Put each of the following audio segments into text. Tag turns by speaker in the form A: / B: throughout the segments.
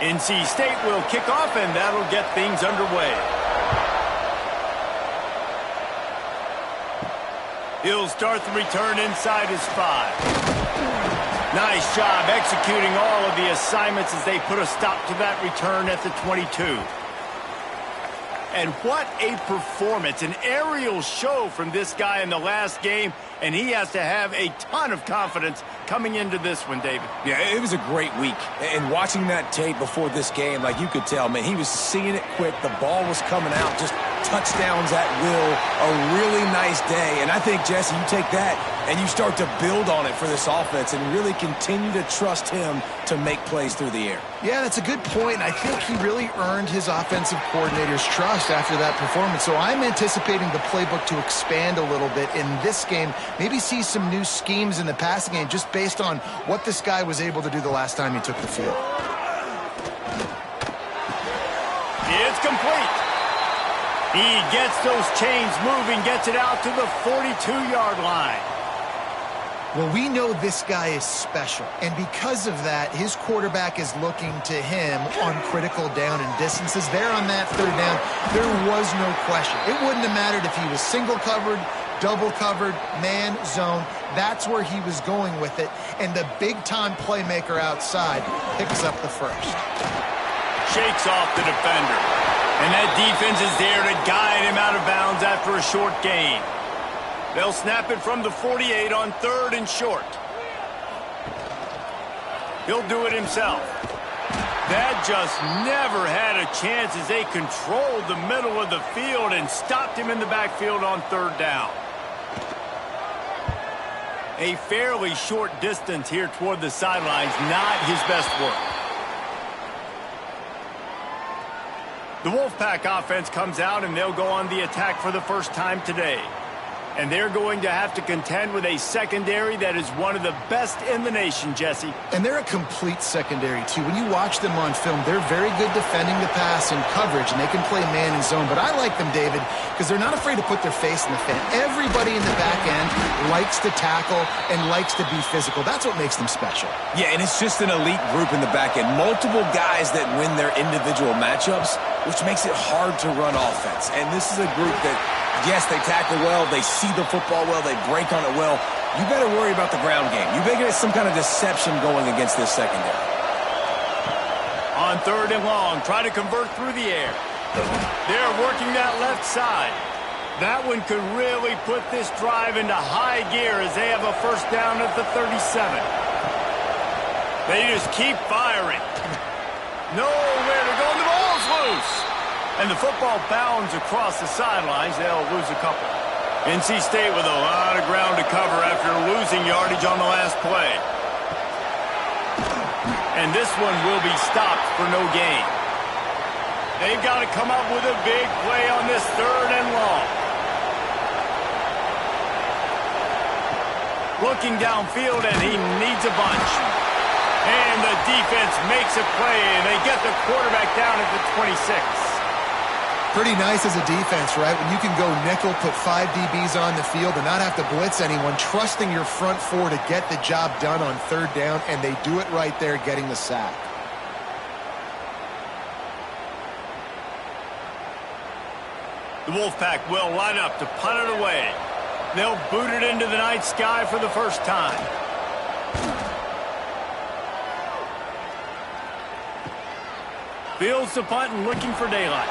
A: NC State will kick off, and that'll get things underway. He'll start the return inside his 5. Nice job executing all of the assignments as they put a stop to that return at the 22. And what a performance, an aerial show from this guy in the last game, and he has to have a ton of confidence coming into this one, David.
B: Yeah, it was a great week. And watching that tape before this game, like you could tell, man, he was seeing it quick. The ball was coming out, just touchdowns at will. A really nice day. And I think, Jesse, you take that and you start to build on it for this offense and really continue to trust him to make plays through the air.
C: Yeah, that's a good point. I think he really earned his offensive coordinator's trust after that performance. So I'm anticipating the playbook to expand a little bit in this game. Maybe see some new schemes in the passing game just based on what this guy was able to do the last time he took the field.
A: It's complete. He gets those chains moving, gets it out to the 42-yard line.
C: Well, we know this guy is special, and because of that, his quarterback is looking to him on critical down and distances. There on that third down, there was no question. It wouldn't have mattered if he was single covered, double covered, man, zone. That's where he was going with it, and the big-time playmaker outside picks up the first.
A: Shakes off the defender, and that defense is there to guide him out of bounds after a short gain. They'll snap it from the 48 on 3rd and short. He'll do it himself. That just never had a chance as they controlled the middle of the field and stopped him in the backfield on 3rd down. A fairly short distance here toward the sidelines, not his best work. The Wolfpack offense comes out, and they'll go on the attack for the first time today. And they're going to have to contend with a secondary that is one of the best in the nation, Jesse.
C: And they're a complete secondary, too. When you watch them on film, they're very good defending the pass and coverage, and they can play man and zone. But I like them, David, because they're not afraid to put their face in the fan. Everybody in the back end likes to tackle and likes to be physical. That's what makes them special.
B: Yeah, and it's just an elite group in the back end. Multiple guys that win their individual matchups, which makes it hard to run offense. And this is a group that, yes, they tackle well, they see the football well, they break on it well. You better worry about the ground game. You better get some kind of deception going against this secondary.
A: On 3rd and long, try to convert through the air. They're working that left side. That one could really put this drive into high gear as they have a first down at the 37. They just keep firing. Nowhere to go, and the ball's loose. And the football bounds across the sidelines. They'll lose a couple. NC State with a lot of ground to cover after losing yardage on the last play. And this one will be stopped for no gain. They've got to come up with a big play on this 3rd and long. Looking downfield, and he needs a bunch. And the defense makes a play, and they get the quarterback down at the 26.
C: Pretty nice as a defense, right? When you can go nickel, put 5 DBs on the field and not have to blitz anyone, trusting your front 4 to get the job done on 3rd down, and they do it right there, getting the sack.
A: The Wolfpack will line up to punt it away. They'll boot it into the night sky for the first time. Fields the punt and looking for daylight.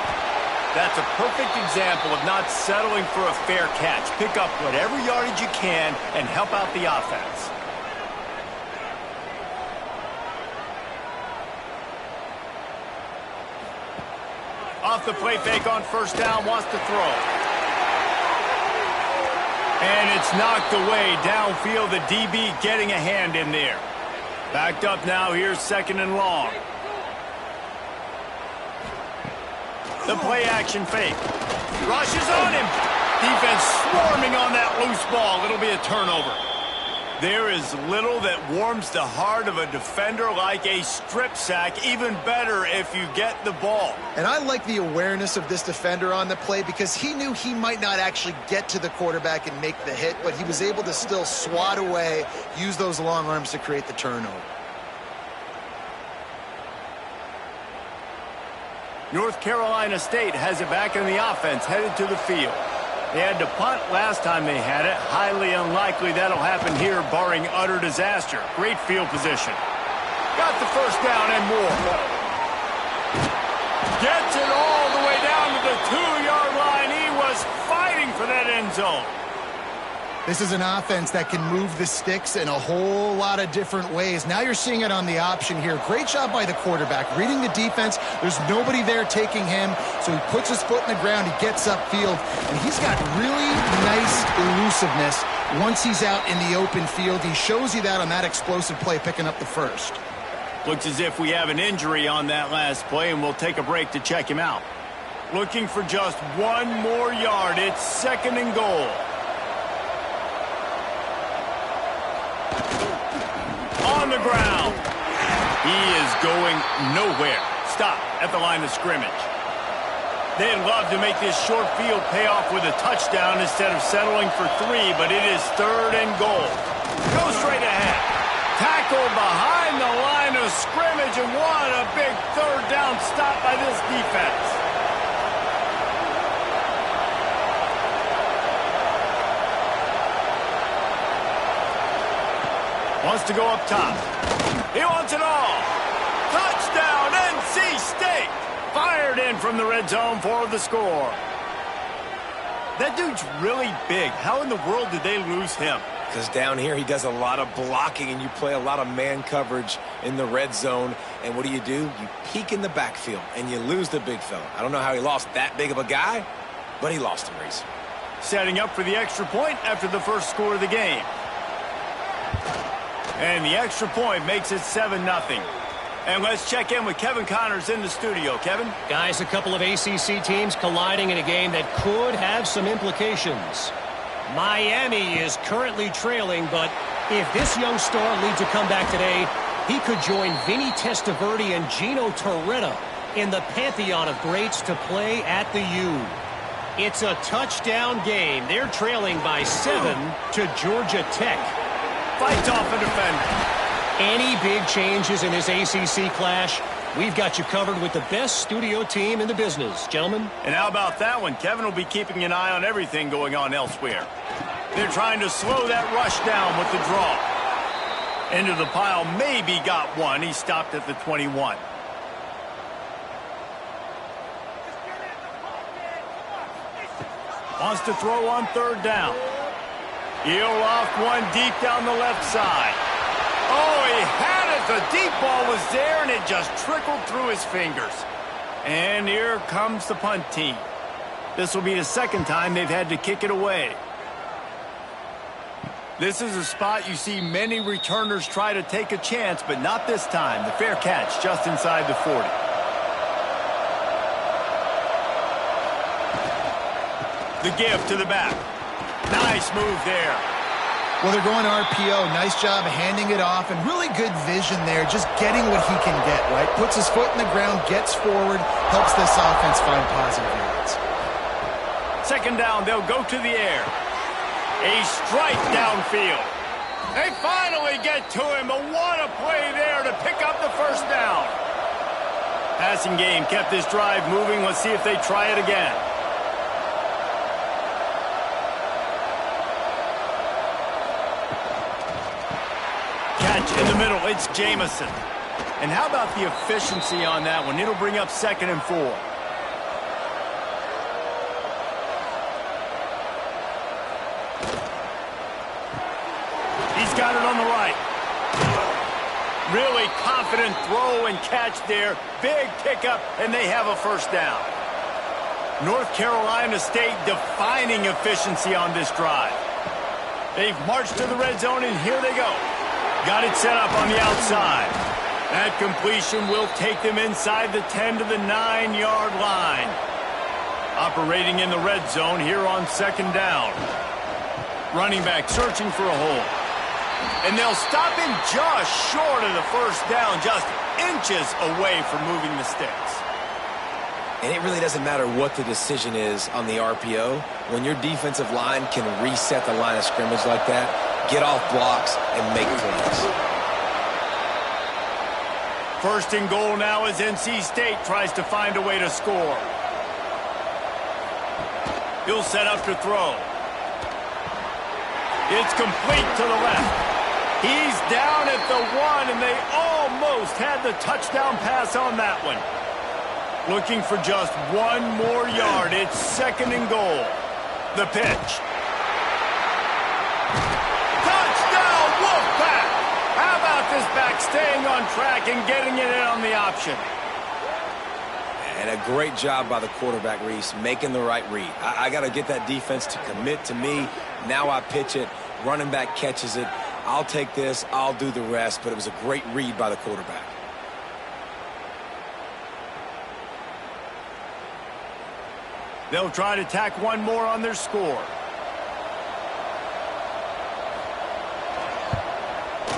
A: That's a perfect example of not settling for a fair catch. Pick up whatever yardage you can and help out the offense. Off the play fake on 1st down, wants to throw. And it's knocked away downfield. The DB getting a hand in there. Backed up now, here's 2nd and long. The play action fake. Rushes on him. Defense swarming on that loose ball. It'll be a turnover. There is little that warms the heart of a defender like a strip sack. Even better if you get the ball.
C: And I like the awareness of this defender on the play because he knew he might not actually get to the quarterback and make the hit, but he was able to still swat away, use those long arms to create the turnover.
A: North Carolina State has it back in the offense, headed to the field. They had to punt last time they had it. Highly unlikely that'll happen here, barring utter disaster. Great field position. Got the first down and more. Gets it all the way down to the 2-yard line. He was fighting for that end zone.
C: This is an offense that can move the sticks in a whole lot of different ways. Now you're seeing it on the option here. Great job by the quarterback. Reading the defense, there's nobody there taking him, so he puts his foot in the ground, he gets upfield, and he's got really nice elusiveness once he's out in the open field. He shows you that on that explosive play, picking up the first.
A: Looks as if we have an injury on that last play, and we'll take a break to check him out. Looking for just one more yard. It's 2nd and goal. On the ground. He is going nowhere. Stop at the line of scrimmage. They'd love to make this short field pay off with a touchdown instead of settling for 3, but it is 3rd and goal. Go straight ahead. Tackled behind the line of scrimmage, and what a big 3rd down stop by this defense. Wants to go up top. He wants it all. Touchdown, NC State. Fired in from the red zone for the score. That dude's really big. How in the world did they lose him?
B: Because down here he does a lot of blocking, and you play a lot of man coverage in the red zone. And what do? You peek in the backfield, and you lose the big fella. I don't know how he lost that big of a guy, but he lost him, Reese.
A: Setting up for the extra point after the first score of the game. And the extra point makes it 7-0. And let's check in with Kevin Connors in the studio. Kevin?
D: Guys, a couple of ACC teams colliding in a game that could have some implications. Miami is currently trailing, but if this young star leads a comeback today, he could join Vinny Testaverde and Gino Torretta in the pantheon of greats to play at the U. It's a touchdown game. They're trailing by 7 to Georgia Tech.
A: Fights off a defender.
D: Any big changes in this ACC clash, we've got you covered with the best studio team in the business, gentlemen.
A: And how about that one? Kevin will be keeping an eye on everything going on elsewhere. They're trying to slow that rush down with the draw. Into the pile, maybe got one. He stopped at the 21. Wants to throw on 3rd down. He'll loft one deep down the left side. Oh, he had it. The deep ball was there, and it just trickled through his fingers. And here comes the punt team. This will be the 2nd time they've had to kick it away. This is a spot you see many returners try to take a chance, but not this time. The fair catch just inside the 40. The give to the back. Nice move there.
C: Well, they're going RPO. Nice job handing it off, and really good vision there, just getting what he can get, right? Puts his foot in the ground, gets forward, helps this offense find positive yards.
A: 2nd down, they'll go to the air. A strike downfield. They finally get to him, but what a play there to pick up the 1st down. Passing game kept this drive moving. Let's see if they try it again. In the middle, it's Jamison. And how about the efficiency on that one? It'll bring up 2nd and 4. He's got it on the right. Really confident throw and catch there. Big pickup, and they have a 1st down. North Carolina State defining efficiency on this drive. They've marched to the red zone, and here they go. Got it set up on the outside. That completion will take them inside the 10 to the 9-yard line. Operating in the red zone here on 2nd down. Running back searching for a hole. And they'll stop him just short of the 1st down, just inches away from moving the sticks.
B: And it really doesn't matter what the decision is on the RPO. When your defensive line can reset the line of scrimmage like that, get off blocks, and make plays.
A: First and goal now as NC State tries to find a way to score. He'll set up to throw. It's complete to the left. He's down at the 1, and they almost had the touchdown pass on that one. Looking for just one more yard. It's second and goal. The pitch. Touchdown, Wolfpack! How about this back staying on track and getting it in on the option?
B: And a great job by the quarterback, Reese, making the right read. I got to get that defense to commit to me. Now I pitch it. Running back catches it. I'll take this. I'll do the rest. But it was a great read by the quarterback.
A: They'll try to tack one more on their score.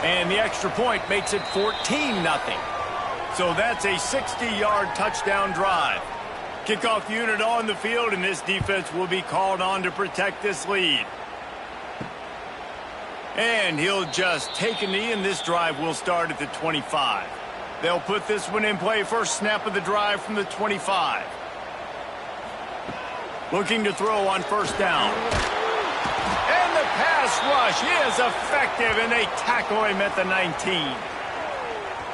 A: And the extra point makes it 14-0. So that's a 60-yard touchdown drive. Kickoff unit on the field, and this defense will be called on to protect this lead. And he'll just take a knee, and this drive will start at the 25. They'll put this one in play first snap of the drive from the 25. Looking to throw on first down. And the pass rush is effective, and they tackle him at the 19.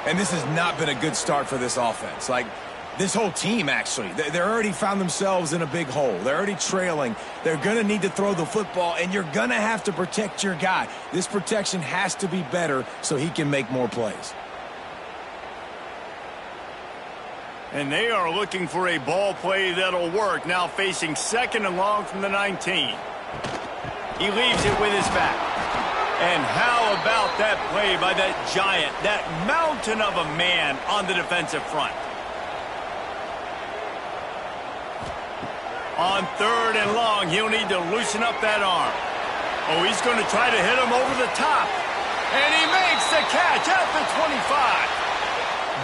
B: And this has not been a good start for this offense. Like, this whole team, actually. They're already found themselves in a big hole. They're already trailing. They're going to need to throw the football, and you're going to have to protect your guy. This protection has to be better so he can make more plays.
A: And they are looking for a ball play that'll work. Now facing second and long from the 19. He leaves it with his back. And how about that play by that giant, that mountain of a man on the defensive front? On third and long, he'll need to loosen up that arm. Oh, he's going to try to hit him over the top. And he makes the catch at the 25.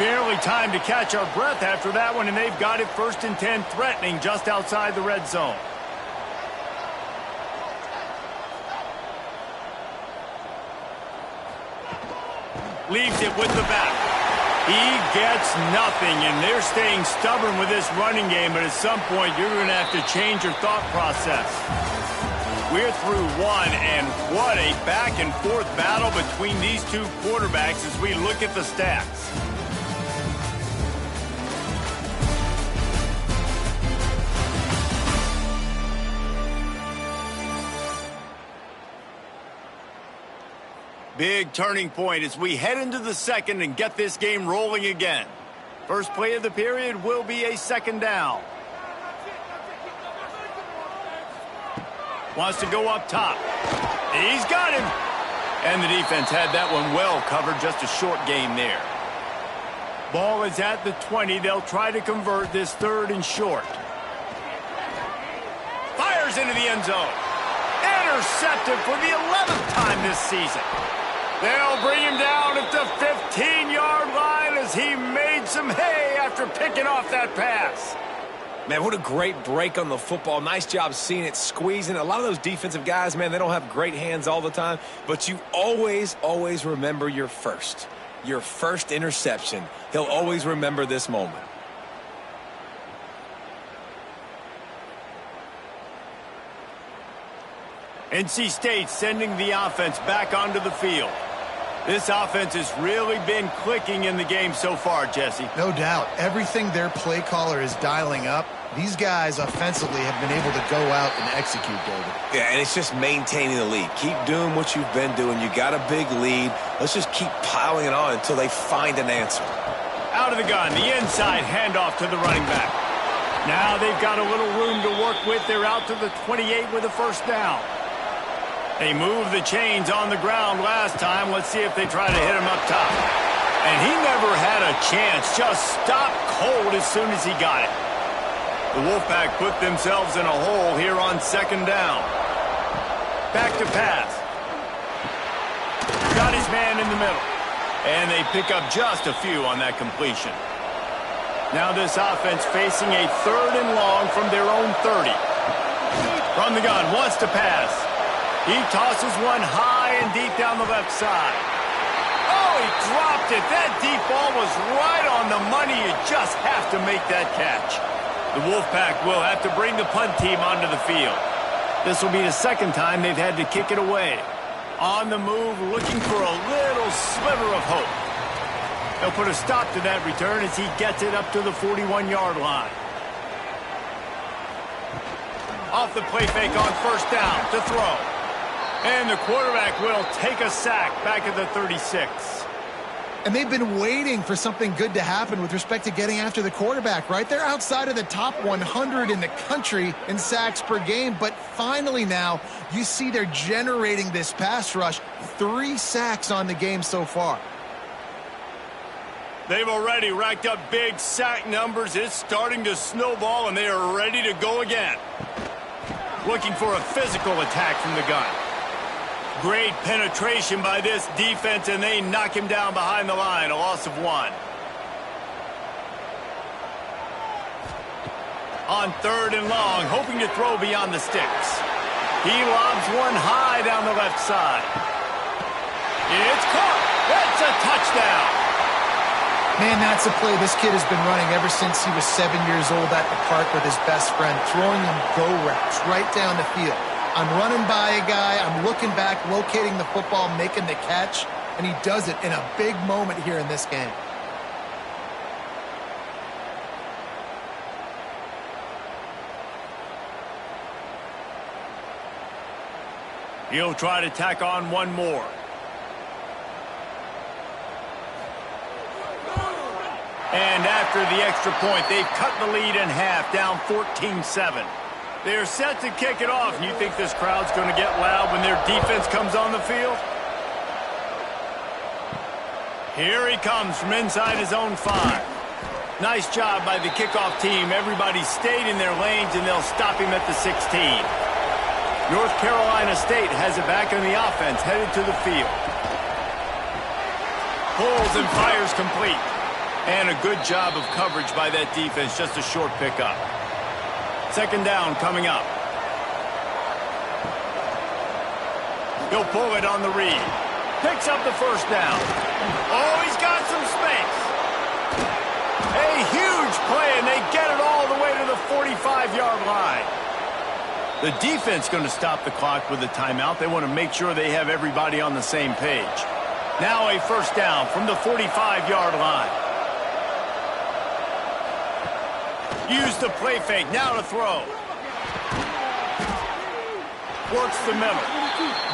A: Barely time to catch our breath after that one, and they've got it first and 10, threatening just outside the red zone. Leaves it with the back. He gets nothing, and they're staying stubborn with this running game, but at some point you're going to have to change your thought process. We're through one, and what a back-and-forth battle between these two quarterbacks as we look at the stats. Big turning point as we head into the second and get this game rolling again. First play of the period will be a second down. Wants to go up top. He's got him. And the defense had that one well covered, just a short gain there. Ball is at the 20. They'll try to convert this third and short. Fires into the end zone. Intercepted for the 11th time this season. They'll bring him down at the 15-yard line as he made some hay after picking off that pass.
B: Man, what a great break on the football. Nice job seeing it, squeezing. A lot of those defensive guys, man, they don't have great hands all the time, but you always, always remember your first interception. He'll always remember this moment.
A: NC State sending the offense back onto the field. This offense has really been clicking in the game so far, Jesse.
C: No doubt. Everything their play caller is dialing up, these guys offensively have been able to go out and execute, David.
B: Yeah, and it's just maintaining the lead. Keep doing what you've been doing. You got a big lead. Let's just keep piling it on until they find an answer.
A: Out of the gun, the inside handoff to the running back. Now they've got a little room to work with. They're out to the 28 with a first down. They moved the chains on the ground last time. Let's see if they try to hit him up top. And he never had a chance. Just stopped cold as soon as he got it. The Wolfpack put themselves in a hole here on second down. Back to pass. Got his man in the middle. And they pick up just a few on that completion. Now this offense facing a third and long from their own 30. From the gun, wants to pass. He tosses one high and deep down the left side. Oh, he dropped it. That deep ball was right on the money. You just have to make that catch. The Wolfpack will have to bring the punt team onto the field. This will be the second time they've had to kick it away. On the move, looking for a little sliver of hope. They'll put a stop to that return as he gets it up to the 41-yard line. Off the play fake on first down to throw. And the quarterback will take a sack back at the 36.
C: And they've been waiting for something good to happen with respect to getting after the quarterback, right? They're outside of the top 100 in the country in sacks per game, but finally now you see they're generating this pass rush. 3 sacks on the game so far.
A: They've already racked up big sack numbers. It's starting to snowball, and they are ready to go again. Looking for a physical attack from the gun. Great penetration by this defense, and they knock him down behind the line, a loss of 1. On third and long, hoping to throw beyond the sticks. He lobs one high down the left side. It's caught. That's a touchdown.
C: Man, that's a play this kid has been running ever since he was 7 years old at the park with his best friend, throwing him go routes right down the field. I'm running by a guy, I'm looking back, locating the football, making the catch, and he does it in a big moment here in this game.
A: He'll try to tack on one more. And after the extra point, they've cut the lead in half, down 14-7. They're set to kick it off. And you think this crowd's going to get loud when their defense comes on the field? Here he comes from inside his own 5. Nice job by the kickoff team. Everybody stayed in their lanes, and they'll stop him at the 16. North Carolina State has it back in the offense, headed to the field. Pulls and fires complete. And a good job of coverage by that defense, just a short pickup. Second down coming up. He'll pull it on the read. Picks up the first down. Oh, he's got some space. A huge play, and they get it all the way to the 45-yard line. The defense going to stop the clock with a timeout. They want to make sure they have everybody on the same page. Now a first down from the 45-yard line. Use the play fake, now to throw. Works the middle.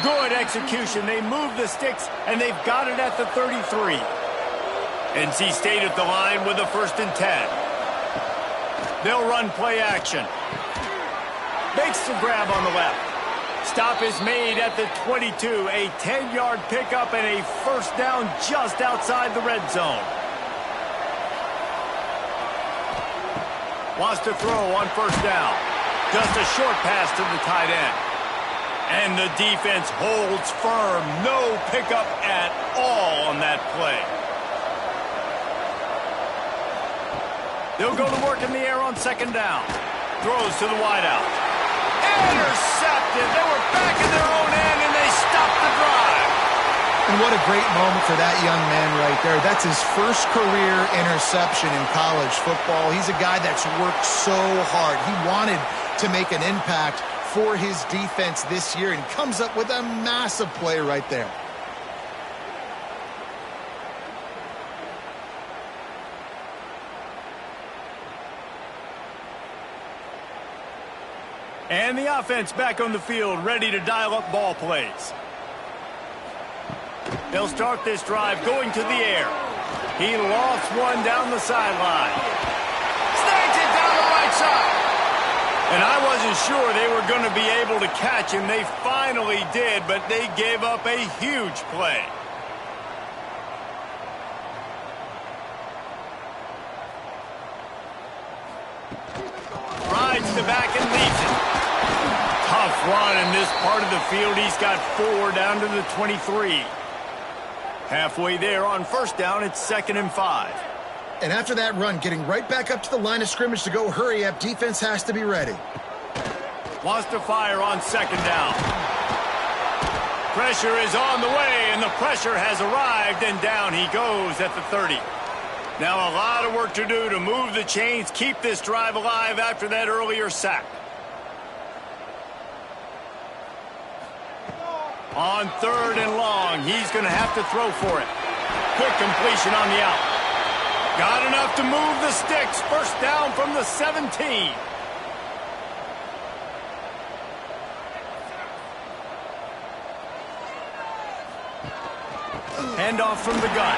A: Good execution. They move the sticks, and they've got it at the 33. NC State at the line with a 1st and 10. They'll run play action. Makes the grab on the left. Stop is made at the 22. A 10-yard pickup and a first down just outside the red zone. Wants to throw on first down. Just a short pass to the tight end. And the defense holds firm. No pickup at all on that play. They'll go to work in the air on second down. Throws to the wideout. Intercepted. They were back in their own end, and they stopped the drive.
C: And what a great moment for that young man right there. That's his first career interception in college football. He's a guy that's worked so hard. He wanted to make an impact for his defense this year and comes up with a massive play right there.
A: And the offense back on the field, ready to dial up ball plays. They'll start this drive going to the air. He lofts one down the sideline. Snags it down the right side. And I wasn't sure they were going to be able to catch him. They finally did, but they gave up a huge play. Rides the back and leads it. Tough run in this part of the field. He's got 4 down to the 23. Halfway there on first down, it's 2nd and 5.
C: And after that run, getting right back up to the line of scrimmage to go hurry up, defense has to be ready.
A: Wants to fire on second down. Pressure is on the way, and the pressure has arrived, and down he goes at the 30. Now a lot of work to do to move the chains, keep this drive alive after that earlier sack. On 3rd and long, he's going to have to throw for it. Quick completion on the out. Got enough to move the sticks. First down from the 17. Handoff from the gun.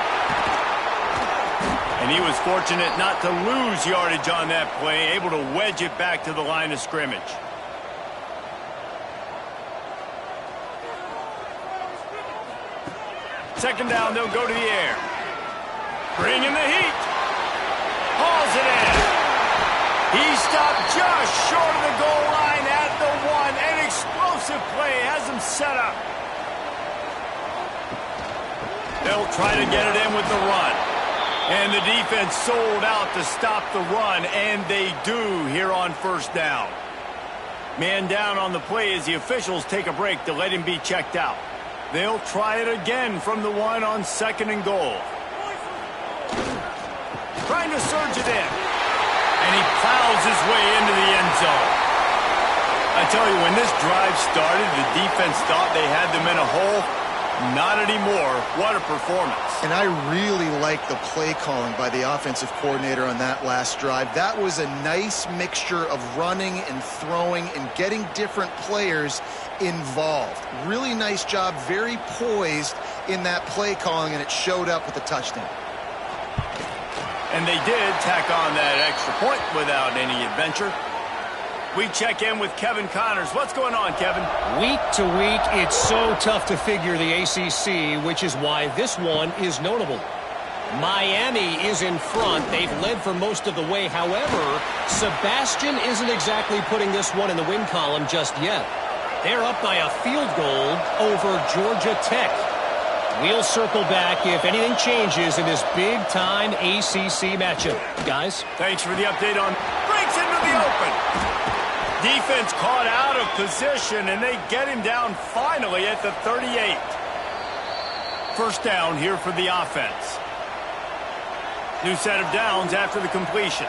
A: And he was fortunate not to lose yardage on that play, able to wedge it back to the line of scrimmage. Second down, they'll go to the air. Bring in the heat. Hauls it in. He stopped just short of the goal line at the 1. An explosive play has him set up. They'll try to get it in with the run. And the defense sold out to stop the run, and they do here on first down. Man down on the play as the officials take a break to let him be checked out. They'll try it again from the 1 on 2nd and goal. Trying to surge it in. And he plows his way into the end zone. I tell you, when this drive started, the defense thought they had them in a hole. Not anymore. What a performance.
C: And I really like the play calling by the offensive coordinator on that last drive. That was a nice mixture of running and throwing and getting different players involved. Really nice job, very poised in that play calling, and it showed up with a touchdown.
A: And they did tack on that extra point without any adventure. We check in with Kevin Connors. What's going on, Kevin?
D: Week to week, it's so tough to figure the ACC, which is why this one is notable. Miami is in front. They've led for most of the way. However, Sebastian isn't exactly putting this one in the win column just yet. They're up by a field goal over Georgia Tech. We'll circle back if anything changes in this big-time ACC matchup. Guys?
A: Thanks for the update on breaks into the open. Defense caught out of position, and they get him down finally at the 38. First down here for the offense. New set of downs after the completion.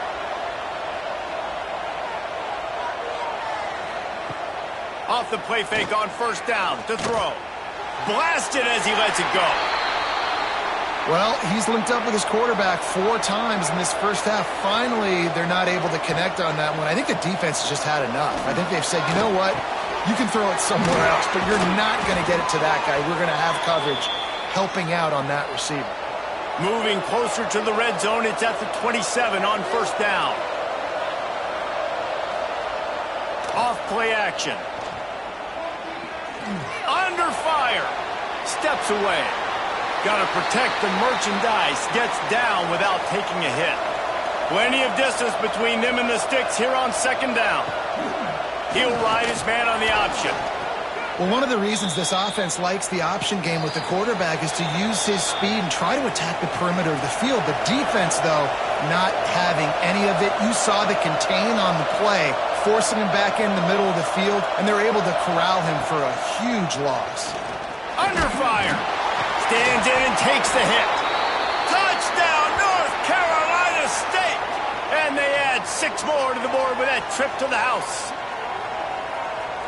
A: Off the play fake on first down to throw. Blasted as he lets it go.
C: Well, he's linked up with his quarterback 4 times in this first half. Finally, they're not able to connect on that one. I think the defense has just had enough. I think they've said, you know what? You can throw it somewhere else, but you're not going to get it to that guy. We're going to have coverage helping out on that receiver.
A: Moving closer to the red zone, it's at the 27 on first down. Off play action. Under fire. Steps away. Got to protect the merchandise. Gets down without taking a hit. Plenty of distance between them and the sticks here on second down. He'll ride his man on the option.
C: Well, one of the reasons this offense likes the option game with the quarterback is to use his speed and try to attack the perimeter of the field. The defense, though, not having any of it. You saw the contain on the play, forcing him back in the middle of the field, and they're able to corral him for a huge loss.
A: Under fire. Stands in and takes the hit. Touchdown, North Carolina State. And they add 6 more to the board with that trip to the house.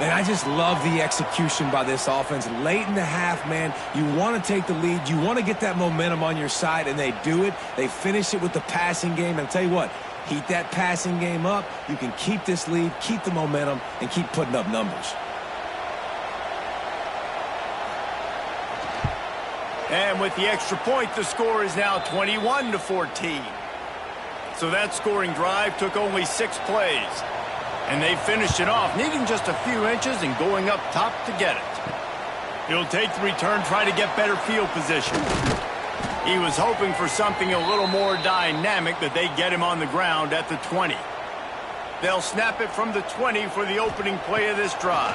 B: And I just love the execution by this offense. Late in the half, man, you want to take the lead. You want to get that momentum on your side, and they do it. They finish it with the passing game. And I'll tell you what, heat that passing game up. You can keep this lead, keep the momentum, and keep putting up numbers.
A: And with the extra point, the score is now 21-14. So that scoring drive took only 6 plays. And they finished it off, needing just a few inches and going up top to get it. He'll take the return, try to get better field position. He was hoping for something a little more dynamic, but they get him on the ground at the 20. They'll snap it from the 20 for the opening play of this drive.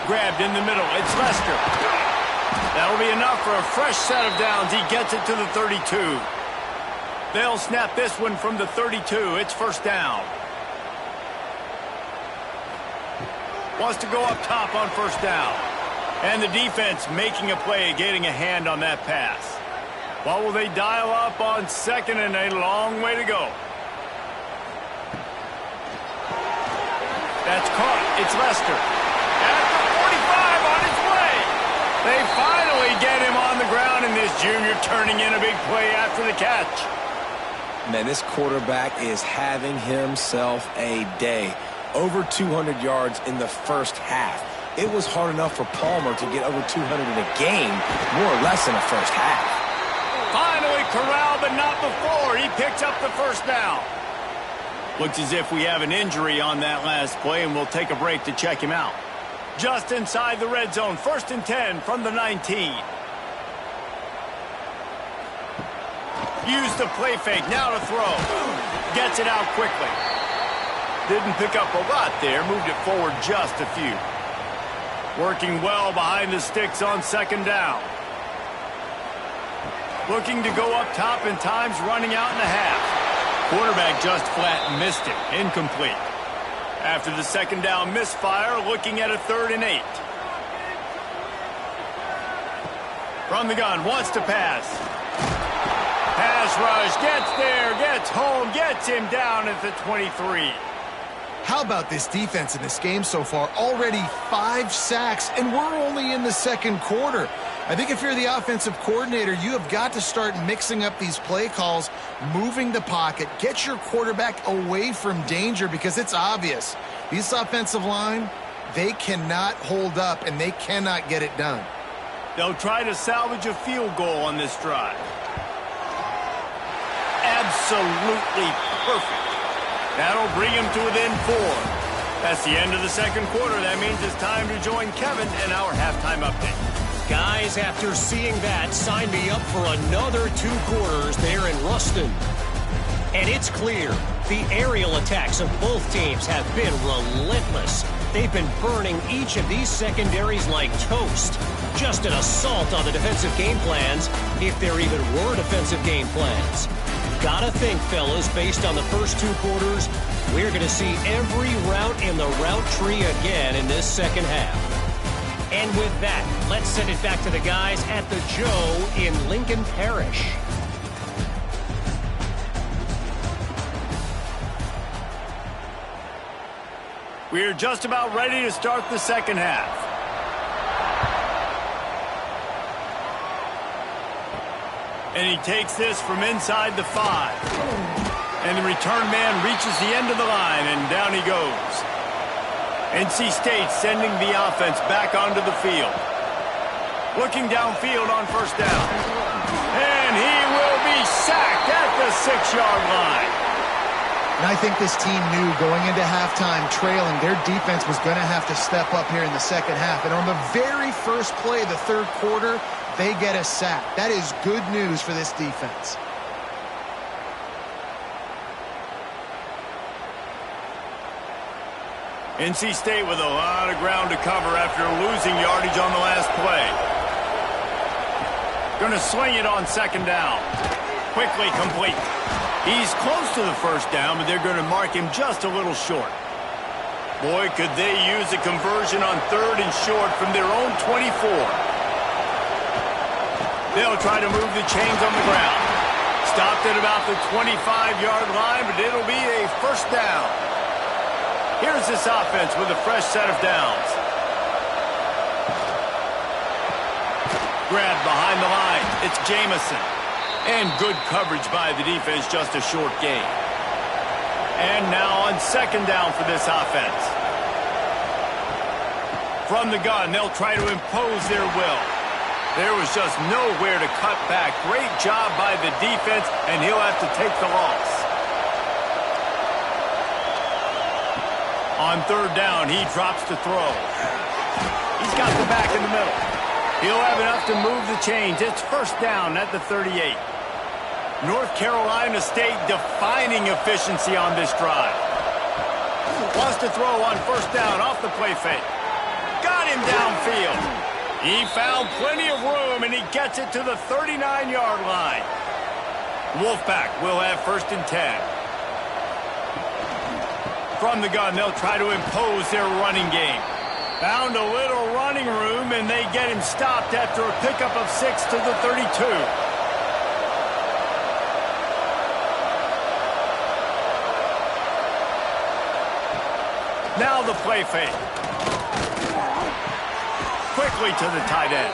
A: Grabbed in the middle. It's Lester. That'll be enough for a fresh set of downs. He gets it to the 32. They'll snap this one from the 32. It's first down. Wants to go up top on first down. And the defense making a play, getting a hand on that pass. What will they dial up on second and a long way to go? That's caught. It's Lester. At the 45 on his way. They finally get him on the ground, and this junior turning in a big play after the catch.
B: Man, this quarterback is having himself a day. Over 200 yards in the first half. It was hard enough for Palmer to get over 200 in a game, more or less in the first half.
A: Finally corralled, but not before. He picks up the first down. Looks as if we have an injury on that last play, and we'll take a break to check him out. Just inside the red zone, 1st and 10 from the 19. Use the play fake, now to throw. Gets it out quickly. Didn't pick up a lot there, moved it forward just a few. Working well behind the sticks on second down. Looking to go up top, and time's running out and a half. Quarterback just flat missed it. Incomplete. After the second down misfire, looking at a 3rd and 8. From the gun, wants to pass. Pass rush, gets there, gets home, gets him down at the 23.
C: How about this defense in this game so far? Already 5 sacks, and we're only in the second quarter. I think if you're the offensive coordinator, you have got to start mixing up these play calls, moving the pocket, get your quarterback away from danger, because it's obvious. This offensive line, they cannot hold up, and they cannot get it done.
A: They'll try to salvage a field goal on this drive. Absolutely perfect. That'll bring him to within 4. That's the end of the second quarter. That means it's time to join Kevin and our halftime update.
D: Guys, after seeing that, sign me up for another 2 quarters there in Ruston. And it's clear, the aerial attacks of both teams have been relentless. They've been burning each of these secondaries like toast. Just an assault on the defensive game plans, if there even were defensive game plans. Gotta think, fellas, based on the first 2 quarters, we're going to see every route in the route tree again in this second half. And with that, let's send it back to the guys at the Joe in Lincoln Parish.
A: We're just about ready to start the second half. And he takes this from inside the 5. And the return man reaches the end of the line, and down he goes. NC State sending the offense back onto the field. Looking downfield on first down. And he will be sacked at the 6-yard line.
C: And I think this team knew going into halftime trailing, their defense was going to have to step up here in the second half. And on the very first play of the third quarter, they get a sack. That is good news for this defense.
A: NC State with a lot of ground to cover after losing yardage on the last play. Going to sling it on second down. Quickly complete. He's close to the first down, but they're going to mark him just a little short. Boy, could they use a conversion on 3rd and short from their own 24. They'll try to move the chains on the ground. Stopped at about the 25-yard line, but it'll be a first down. Here's this offense with a fresh set of downs. Grab behind the line. It's Jamison. And good coverage by the defense, just a short gain. And now on second down for this offense. From the gun, they'll try to impose their will. There was just nowhere to cut back. Great job by the defense, and he'll have to take the loss. On third down, he drops to throw. He's got the back in the middle. He'll have enough to move the chains. It's first down at the 38. North Carolina State defining efficiency on this drive. Wants to throw on first down off the play fake. Got him downfield. He found plenty of room, and he gets it to the 39-yard line. Wolfpack will have 1st and 10. From the gun, they'll try to impose their running game. Found a little running room, and they get him stopped after a pickup of 6 to the 32. Now the play fake. Quickly to the tight end.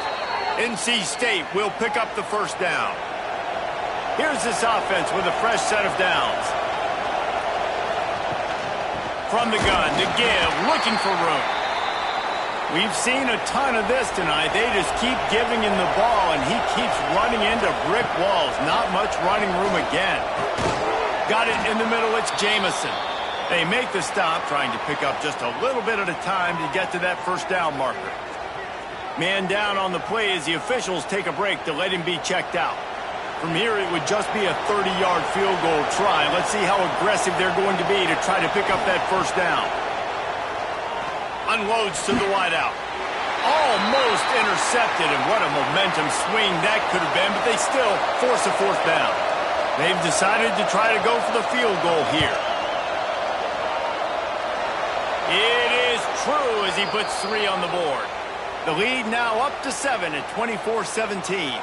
A: NC State will pick up the first down. Here's this offense with a fresh set of downs. From the gun to give, looking for room. We've seen a ton of this tonight. They just keep giving him the ball, and he keeps running into brick walls. Not much running room again. Got it in the middle. It's Jamison. They make the stop, trying to pick up just a little bit at a time to get to that first down marker. Man down on the play as the officials take a break to let him be checked out. From here, it would just be a 30-yard field goal try. Let's see how aggressive they're going to be to try to pick up that first down. Unloads to the wideout. Almost intercepted, and what a momentum swing that could have been, but they still force a fourth down. They've decided to try to go for the field goal here. It is true as he puts 3 on the board. The lead now up to 7 at 24-17.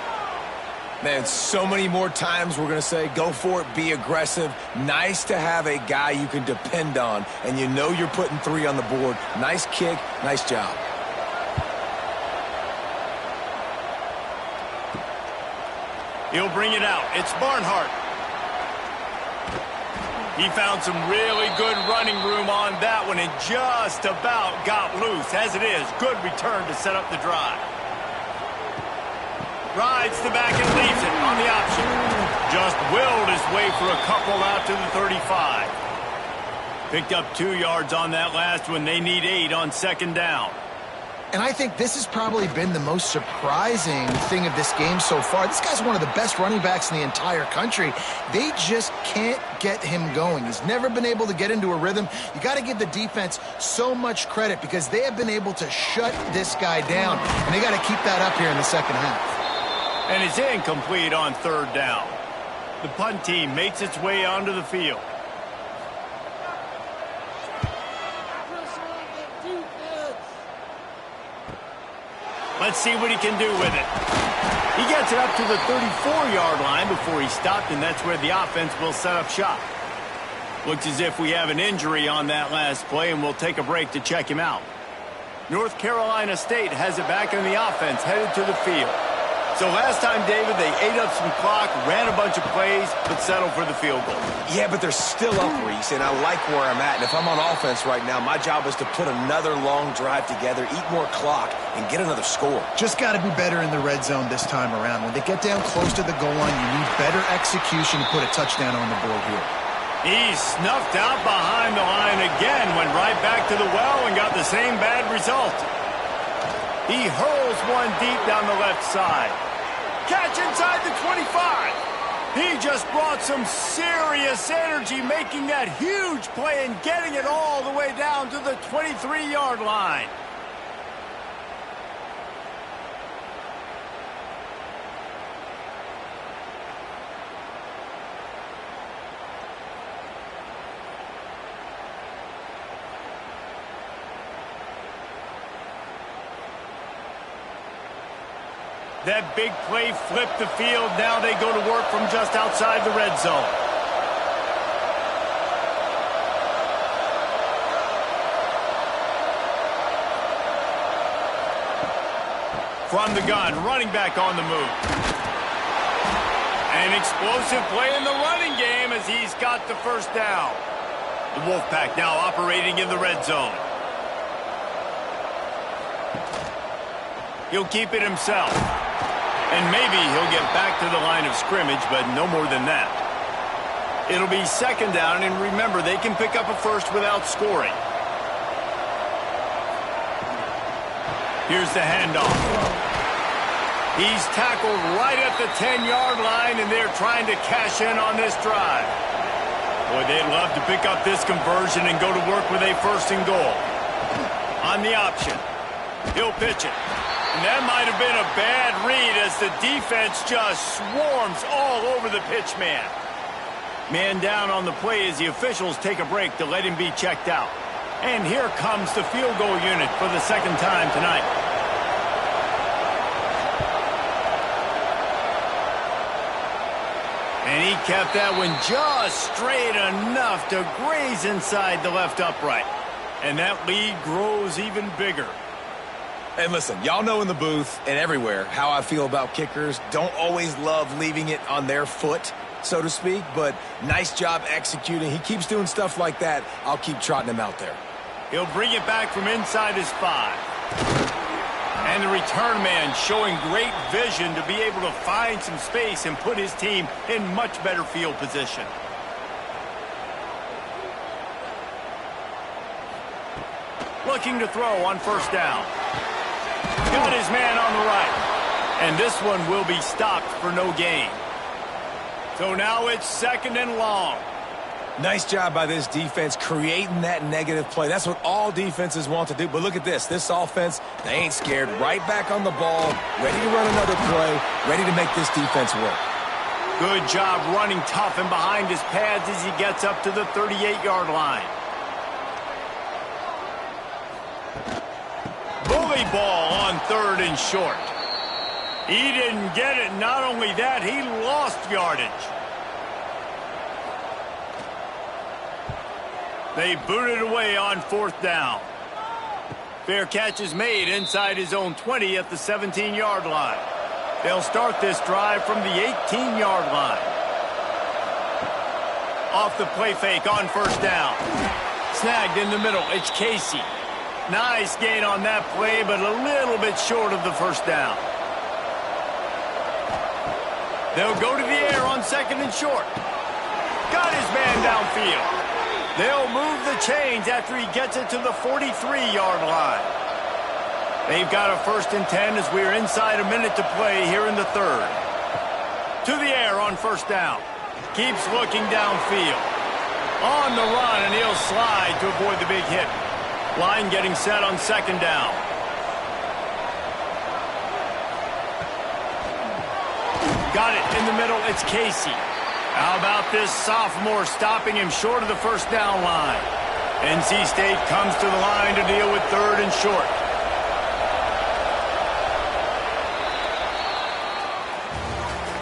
B: Man, so many more times we're going to say, go for it, be aggressive. Nice to have a guy you can depend on, and you know you're putting 3 on the board. Nice kick, nice job.
A: He'll bring it out. It's Barnhart. He found some really good running room on that one and just about got loose. As it is, good return to set up the drive. Rides the back and leaves it on the option. Just willed his way for a couple out to the 35. Picked up 2 yards on that last one. They need 8 on second down.
C: And I think this has probably been the most surprising thing of this game so far. This guy's one of the best running backs in the entire country. They just can't get him going. He's never been able to get into a rhythm. You got to give the defense so much credit because they have been able to shut this guy down. And they got to keep that up here in the second half.
A: And it's incomplete on third down. The punt team makes its way onto the field. Let's see what he can do with it. He gets it up to the 34-yard line before he stopped, and that's where the offense will set up shop. Looks as if we have an injury on that last play, and we'll take a break to check him out. North Carolina State has it back in the offense, headed to the field. So last time, David, they ate up some clock, ran a bunch of plays, but settled for the field goal.
B: Yeah, but they're still up, Reese, and I like where I'm at. And if I'm on offense right now, my job is to put another long drive together, eat more clock, and get another score.
C: Just got to be better in the red zone this time around. When they get down close to the goal line, you need better execution to put a touchdown on the board here.
A: He's snuffed out behind the line again, went right back to the well and got the same bad result. He hurls one deep down the left side. Catch inside the 25. He just brought some serious energy, making that huge play and getting it all the way down to the 23-yard line. That big play flipped the field. Now they go to work from just outside the red zone. From the gun, running back on the move. An explosive play in the running game as he's got the first down. The Wolfpack now operating in the red zone. He'll keep it himself. And maybe he'll get back to the line of scrimmage, but no more than that. It'll be second down, and remember, they can pick up a first without scoring. Here's the handoff. He's tackled right at the 10-yard line, and they're trying to cash in on this drive. Boy, they'd love to pick up this conversion and go to work with a first and goal. On the option, he'll pitch it. And that might have been a bad read as the defense just swarms all over the pitch man. Man down on the play as the officials take a break to let him be checked out. And here comes the field goal unit for the second time tonight. And he kept that one just straight enough to graze inside the left upright. And that lead grows even bigger.
B: And listen, y'all know in the booth and everywhere how I feel about kickers. Don't always love leaving it on their foot, so to speak, but nice job executing. He keeps doing stuff like that. I'll keep trotting him out there.
A: He'll bring it back from inside his 5. And the return man showing great vision to be able to find some space and put his team in much better field position. Looking to throw on first down. Got his man on the right. And this one will be stopped for no gain. So now it's 2nd and long.
B: Nice job by this defense creating that negative play. That's what all defenses want to do. But look at this. This offense, they ain't scared. Right back on the ball, ready to run another play, ready to make this defense work.
A: Good job running tough and behind his pads as he gets up to the 38-yard line. Bully ball on 3rd and short. He didn't get it. Not only that, he lost yardage. They booted away on 4th down. Fair catch is made inside his own 20 at the 17-yard line. They'll start this drive from the 18-yard line. Off the play fake on first down. Snagged in the middle. It's Casey. Nice gain on that play, but a little bit short of the first down. They'll go to the air on 2nd and short. Got his man downfield. They'll move the chains after he gets it to the 43-yard line. They've got a 1st and 10 as we're inside a minute to play here in the 3rd. To the air on first down. Keeps looking downfield. On the run, and he'll slide to avoid the big hit. Line getting set on 2nd down. Got it in the middle. It's Casey. How about this sophomore stopping him short of the first down line? NC State comes to the line to deal with 3rd and short.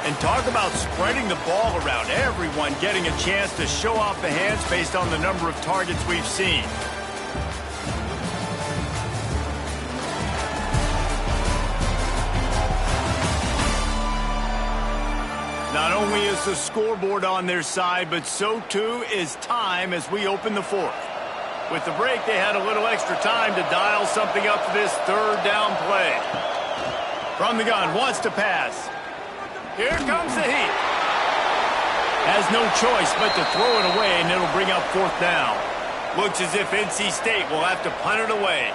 A: And talk about spreading the ball around. Everyone getting a chance to show off the hands based on the number of targets we've seen. Not only is the scoreboard on their side, but so too is time as we open the 4th. With the break, they had a little extra time to dial something up for this 3rd down play. From the gun, wants to pass. Here comes the heat. Has no choice but to throw it away, and it'll bring up 4th down. Looks as if NC State will have to punt it away.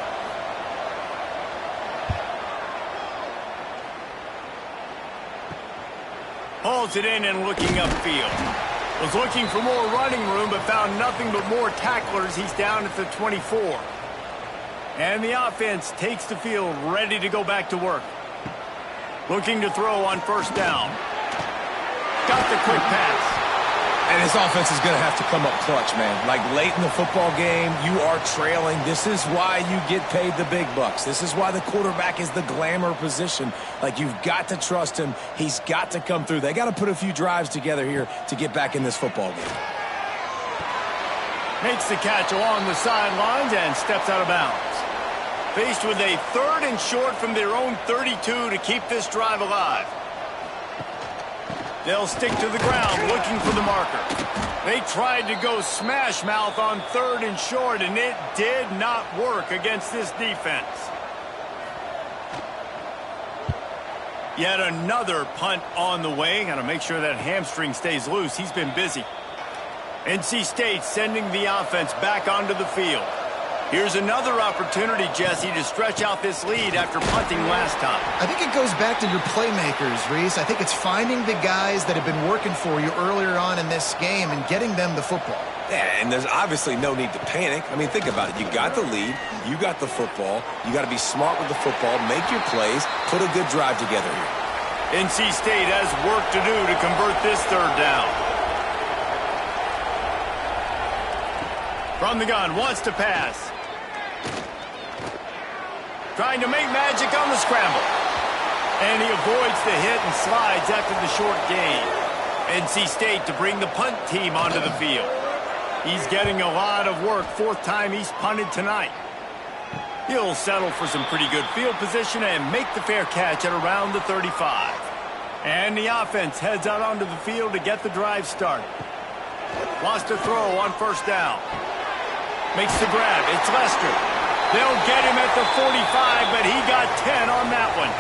A: Hauls it in and looking upfield. Was looking for more running room, but found nothing but more tacklers. He's down at the 24. And the offense takes the field, ready to go back to work. Looking to throw on first down. Got the quick pass.
B: And his offense is going to have to come up clutch, man. Like late in the football game, you are trailing. This is why you get paid the big bucks. This is why the quarterback is the glamour position. Like, you've got to trust him. He's got to come through. They got to put a few drives together here to get back in this football game.
A: Makes the catch along the sidelines and steps out of bounds. Faced with a 3rd and short from their own 32 to keep this drive alive. They'll stick to the ground looking for the marker. They tried to go smash mouth on 3rd and short, and it did not work against this defense. Yet another punt on the way. Got to make sure that hamstring stays loose. He's been busy. NC State sending the offense back onto the field. Here's another opportunity, Jesse, to stretch out this lead after punting last time.
C: I think it goes back to your playmakers, Reese. I think it's finding the guys that have been working for you earlier on in this game and getting them the football.
B: Yeah, and there's obviously no need to panic. I mean, think about it. You got the lead. You got the football. You got to be smart with the football. Make your plays. Put a good drive together here.
A: NC State has work to do to convert this 3rd down. From the gun, wants to pass. Trying to make magic on the scramble. And he avoids the hit and slides after the short gain. NC State to bring the punt team onto the field. He's getting a lot of work. Fourth time he's punted tonight. He'll settle for some pretty good field position and make the fair catch at around the 35. And the offense heads out onto the field to get the drive started. Wants to throw on first down. Makes the grab. It's Lester. They'll get him at the 45, but he got 10 on that one.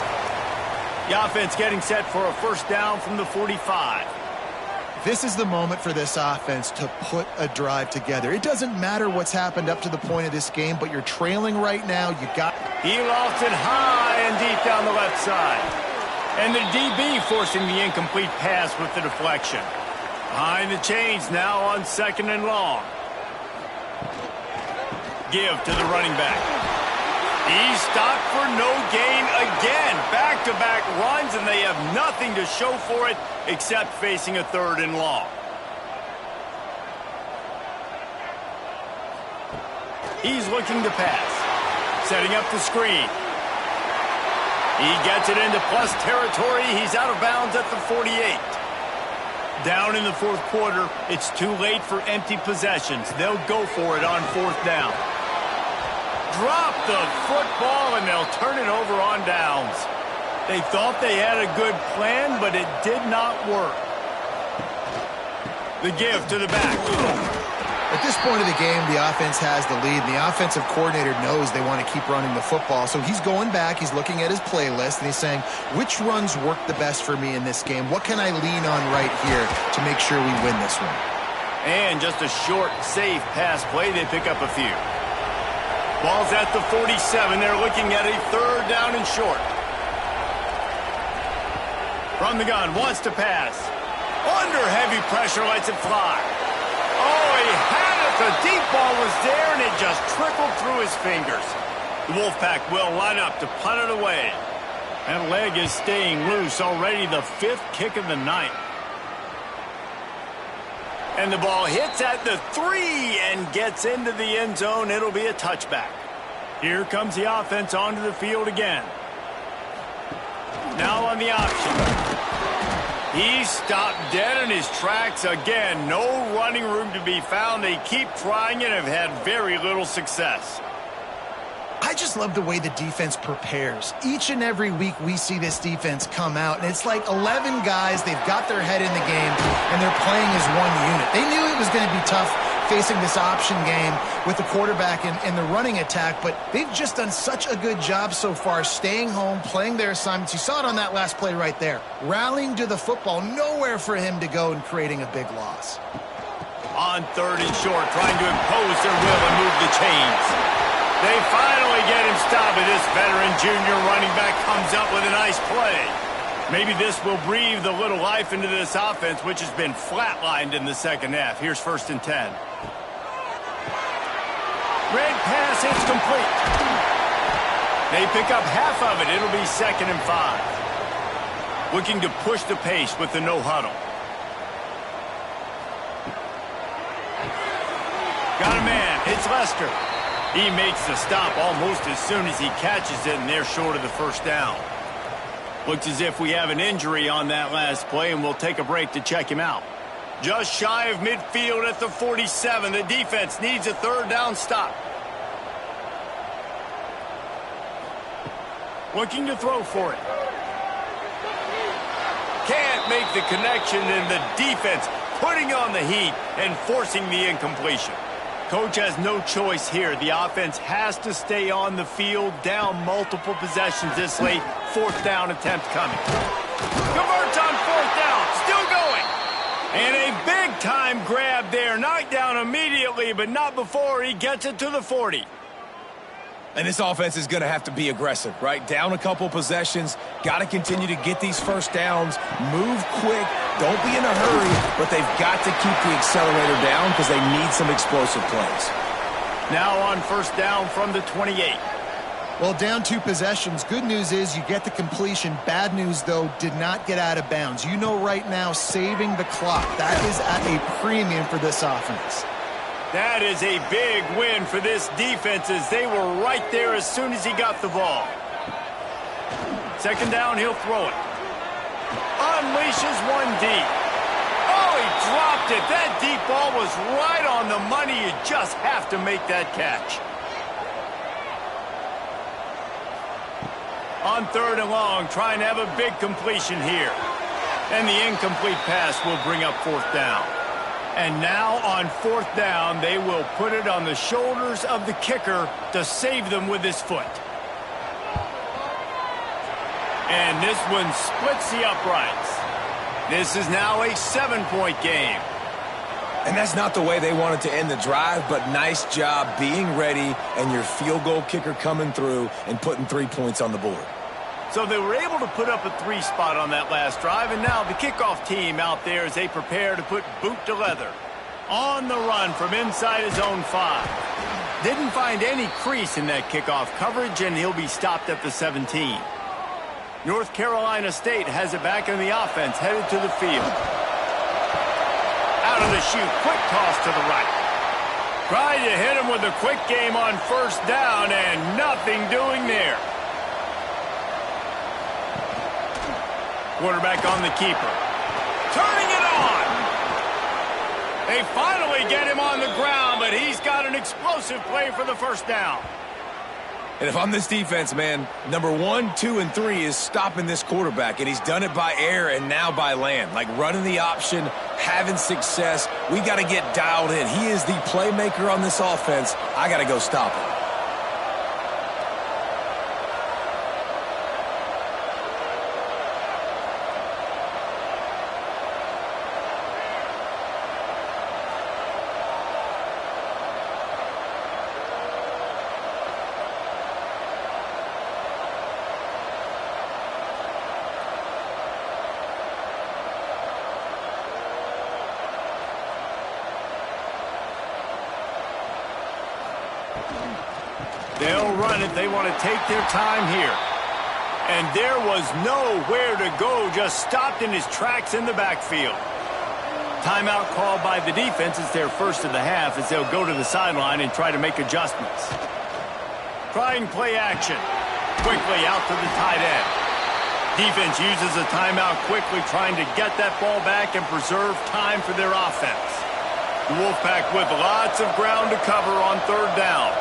A: The offense getting set for a first down from the 45.
C: This is the moment for this offense to put a drive together. It doesn't matter what's happened up to the point of this game, but you're trailing right now.
A: He lost it high and deep down the left side. And the DB forcing the incomplete pass with the deflection. Behind the chains now on second and long. Give to the running back. He's stopped for no gain again. Back-to-back runs, and they have nothing to show for it except facing a third and long. He's looking to pass. Setting up the screen. He gets it into plus territory. He's out of bounds at the 48. Down in the fourth quarter, it's too late for empty possessions. They'll go for it on fourth down. Drop the football, and they'll turn it over on downs. They thought they had a good plan, but it did not work. The give to the back.
C: At this point of the game, the offense has the lead, and the offensive coordinator knows they want to keep running the football. So he's going back, he's looking at his playlist, and he's saying, which runs work the best for me in this game? What can I lean on right here to make sure we win this one?
A: And just a short, safe pass play. They pick up a few. Ball's at the 47. They're looking at a third down and short. From the gun, wants to pass. Under heavy pressure, lets it fly. Oh, he had it. The deep ball was there, and it just trickled through his fingers. The Wolfpack will line up to punt it away. That leg is staying loose. Already the fifth kick of the night. And the ball hits at the 3 and gets into the end zone. It'll be a touchback. Here comes the offense onto the field again. Now on the option. He stopped dead in his tracks again. No running room to be found. They keep trying and have had very little success.
C: I just love the way the defense prepares. Each and every week we see this defense come out, and it's like 11 guys, they've got their head in the game, and they're playing as one unit. They knew it was going to be tough facing this option game with the quarterback and the running attack, but they've just done such a good job so far staying home, playing their assignments. You saw it on that last play right there. Rallying to the football, nowhere for him to go and creating a big loss.
A: On third and short, trying to impose their will and move the chains. They finally get him stopped, and this veteran junior running back comes up with a nice play. Maybe this will breathe a little life into this offense, which has been flatlined in the second half. Here's first and 10. Red pass, it's complete. They pick up half of it. It'll be second and 5. Looking to push the pace with the no huddle. Got a man. It's Lester. He makes the stop almost as soon as he catches it, and they're short of the first down. Looks as if we have an injury on that last play, and we'll take a break to check him out. Just shy of midfield at the 47. The defense needs a third down stop. Looking to throw for it. Can't make the connection, and the defense putting on the heat and forcing the incompletion. Coach has no choice here. The offense has to stay on the field, down multiple possessions this late. Fourth down attempt coming. Converts on fourth down. Still going. And a big-time grab there. Knocked down immediately, but not before he gets it to the 40.
B: And this offense is going to have to be aggressive, right? Down a couple possessions, got to continue to get these first downs, move quick, don't be in a hurry, but they've got to keep the accelerator down because they need some explosive plays.
A: Now on first down from the 28.
C: Well, down 2 possessions. Good news is you get the completion. Bad news, though, did not get out of bounds. You know right now, saving the clock. That is at a premium for this offense.
A: That is a big win for this defense as they were right there as soon as he got the ball. Second down, he'll throw it. Unleashes one deep. Oh, he dropped it. That deep ball was right on the money. You just have to make that catch. On third and long, trying to have a big completion here. And the incomplete pass will bring up fourth down. And now on fourth down, they will put it on the shoulders of the kicker to save them with his foot. And this one splits the uprights. This is now a 7-point game.
B: And that's not the way they wanted to end the drive, but nice job being ready and your field goal kicker coming through and putting 3 points on the board.
A: So they were able to put up a 3 spot on that last drive, and now the kickoff team out there as they prepare to put boot to leather. On the run from inside his own 5. Didn't find any crease in that kickoff coverage, and he'll be stopped at the 17. North Carolina State has it back in the offense, headed to the field. Out of the chute, quick toss to the right. Tried to hit him with a quick game on first down, and nothing doing there. Quarterback on the keeper. Turning it on! They finally get him on the ground, but he's got an explosive play for the first down.
B: And if I'm this defense, man, number 1, 2, and 3 is stopping this quarterback, and he's done it by air and now by land. Like running the option, having success. We got to get dialed in. He is the playmaker on this offense. I got to go stop him.
A: They'll run it. They want to take their time here. And there was nowhere to go, just stopped in his tracks in the backfield. Timeout called by the defense. It's their first of the half as they'll go to the sideline and try to make adjustments. Trying play action. Quickly out to the tight end. Defense uses a timeout quickly, trying to get that ball back and preserve time for their offense. The Wolfpack with lots of ground to cover on third down.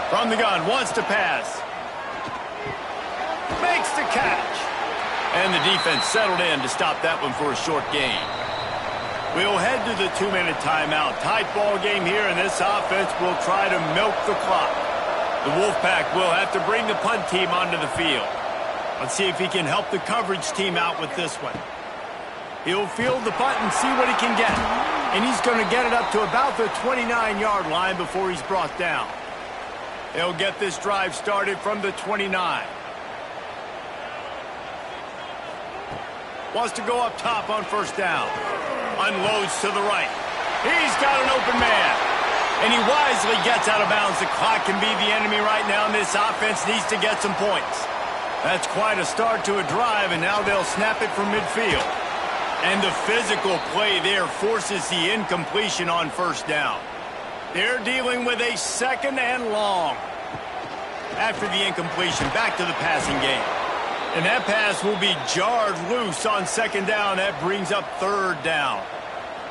A: From the gun, wants to pass. Makes the catch. And the defense settled in to stop that one for a short gain. We'll head to the 2-minute timeout. Tight ball game here, and this offense will try to milk the clock. The Wolfpack will have to bring the punt team onto the field. Let's see if he can help the coverage team out with this one. He'll field the punt and see what he can get. And he's going to get it up to about the 29-yard line before he's brought down. They'll get this drive started from the 29. Wants to go up top on first down. Unloads to the right. He's got an open man. And he wisely gets out of bounds. The clock can be the enemy right now, and this offense needs to get some points. That's quite a start to a drive, and now they'll snap it from midfield. And the physical play there forces the incompletion on first down. They're dealing with a second and long. After the incompletion, back to the passing game. And that pass will be jarred loose on second down. That brings up third down.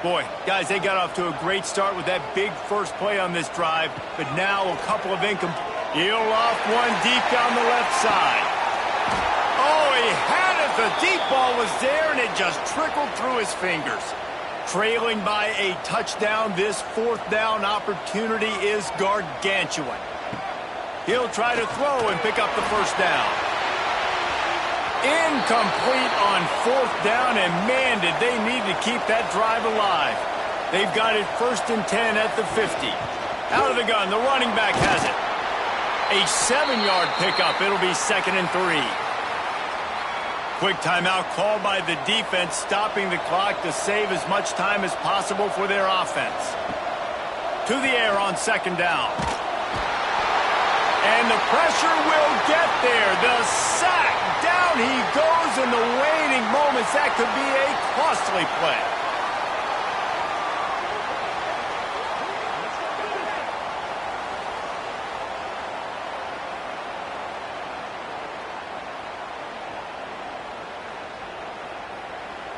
A: Boy, guys, they got off to a great start with that big first play on this drive. But now a couple of He'll off one deep down the left side. Oh, he had it. The deep ball was there, and it just trickled through his fingers. Trailing by a touchdown, this fourth down opportunity is gargantuan. He'll try to throw and pick up the first down. Incomplete on fourth down, and man, did they need to keep that drive alive. They've got it 1st and 10 at the 50. Out of the gun, the running back has it. A 7-yard pickup. It'll be 2nd and 3. Quick timeout called by the defense, stopping the clock to save as much time as possible for their offense. To the air on second down. And the pressure will get there. The sack. Down he goes in the waning moments. That could be a costly play.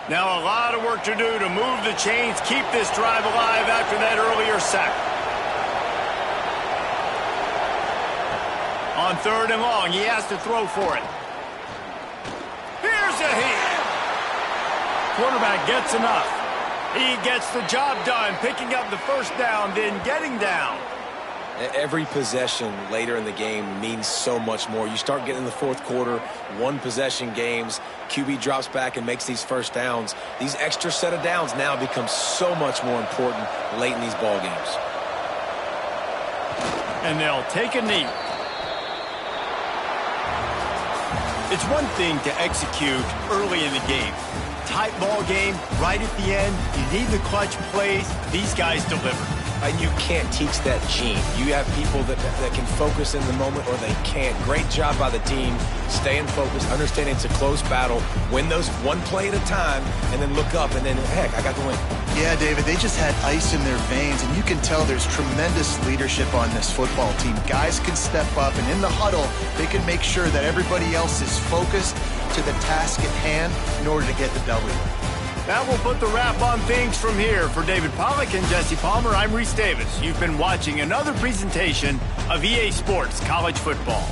A: Now a lot of work to do to move the chains, keep this drive alive after that earlier sack. On 3rd and long, he has to throw for it. Here's a hit. Quarterback gets enough. He gets the job done, picking up the first down, then getting down.
B: Every possession later in the game means so much more. You start getting in the 4th quarter, 1-possession games, QB drops back and makes these first downs. These extra set of downs now become so much more important late in these ball games.
A: And they'll take a knee. It's one thing to execute early in the game. Tight ball game, right at the end, you need the clutch plays. These guys deliver.
B: And you can't teach that gene. You have people that can focus in the moment or they can't. Great job by the team, staying focused, understanding it's a close battle, win those one play at a time, and then look up, and then, heck, I got the win.
C: Yeah, David, they just had ice in their veins, and you can tell there's tremendous leadership on this football team. Guys can step up, and in the huddle, they can make sure that everybody else is focused to the task at hand in order to get the W.
A: That will put the wrap on things from here. For David Pollack and Jesse Palmer, I'm Reese Davis. You've been watching another presentation of EA Sports College Football.